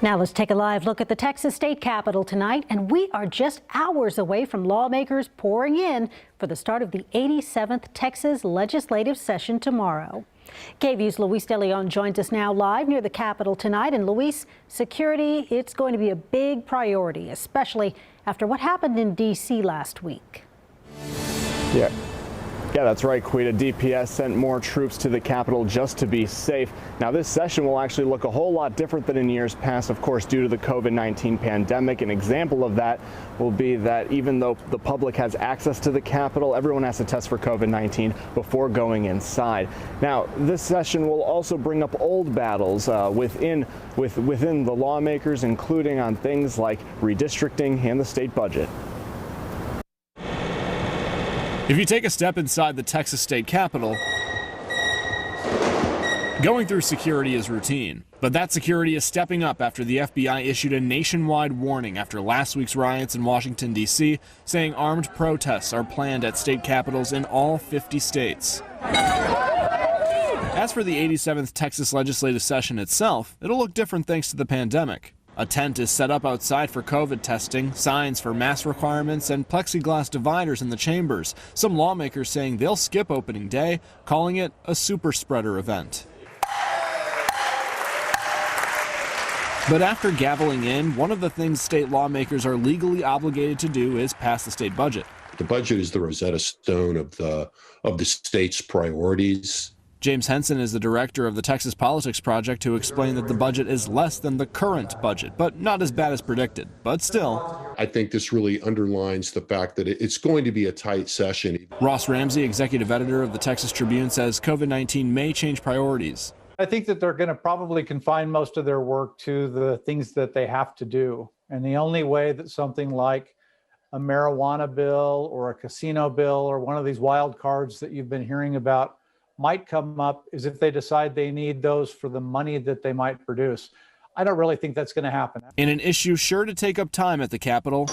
Now let's take a live look at the Texas state capitol tonight, and we are just hours away from lawmakers pouring in for the start of the 87th Texas legislative session tomorrow. KVUE's Luis De Leon joins us now live near the Capitol tonight. And Luis, security, it's going to be a big priority, especially after what happened in D.C. last week. Yeah, that's right, Quita. DPS sent more troops to the Capitol just to be safe. Now, this session will actually look a whole lot different than in years past, of course, due to the COVID-19 pandemic. An example of that will be that even though the public has access to the Capitol, everyone has to test for COVID-19 before going inside. Now, this session will also bring up old battles within the lawmakers, including on things like redistricting and the state budget. If you take a step inside the Texas state capitol, going through security is routine. But that security is stepping up after the FBI issued a nationwide warning after last week's riots in Washington, D.C., saying armed protests are planned at state capitals in all 50 states. As for the 87th Texas legislative session itself, it'll look different thanks to the pandemic. A tent is set up outside for COVID testing, signs for mask requirements, and plexiglass dividers in the chambers. Some lawmakers saying they'll skip opening day, calling it a super spreader event. But after gaveling in, one of the things state lawmakers are legally obligated to do is pass the state budget. The budget is the Rosetta Stone of the state's priorities. James Henson is the director of the Texas Politics Project, who explained that the budget is less than the current budget, but not as bad as predicted. But still, I think this really underlines the fact that it's going to be a tight session. Ross Ramsey, executive editor of the Texas Tribune, says COVID-19 may change priorities. I think that they're going to probably confine most of their work to the things that they have to do. And the only way that something like a marijuana bill or a casino bill or one of these wild cards that you've been hearing about might come up is if they decide they need those for the money that they might produce. I don't really think that's going to happen. In an issue sure to take up time at the Capitol,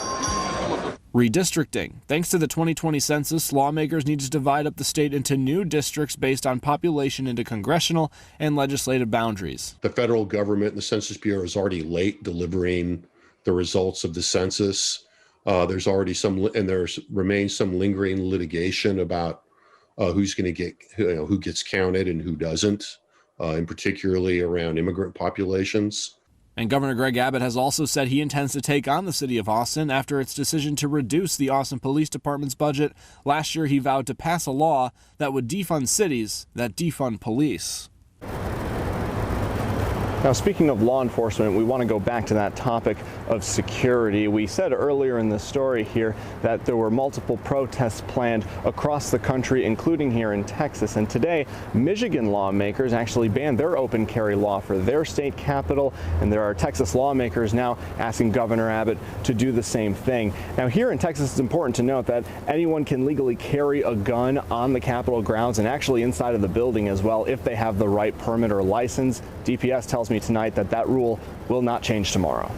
redistricting. Thanks to the 2020 census, lawmakers need to divide up the state into new districts based on population into congressional and legislative boundaries. The federal government and the Census Bureau is already late delivering the results of the census. There's already remains some lingering litigation about who's going to get, who gets counted and who doesn't, and particularly around immigrant populations. And Governor Greg Abbott has also said he intends to take on the city of Austin after its decision to reduce the Austin Police Department's budget. Last year, he vowed to pass a law that would defund cities that defund police. Now, speaking of law enforcement, we want to go back to that topic of security. We said earlier in the story here that there were multiple protests planned across the country, including here in Texas. And today, Michigan lawmakers actually banned their open carry law for their state capitol. And there are Texas lawmakers now asking Governor Abbott to do the same thing. Now, here in Texas, it's important to note that anyone can legally carry a gun on the Capitol grounds and actually inside of the building as well if they have the right permit or license. DPS tells me tonight that rule will not change tomorrow.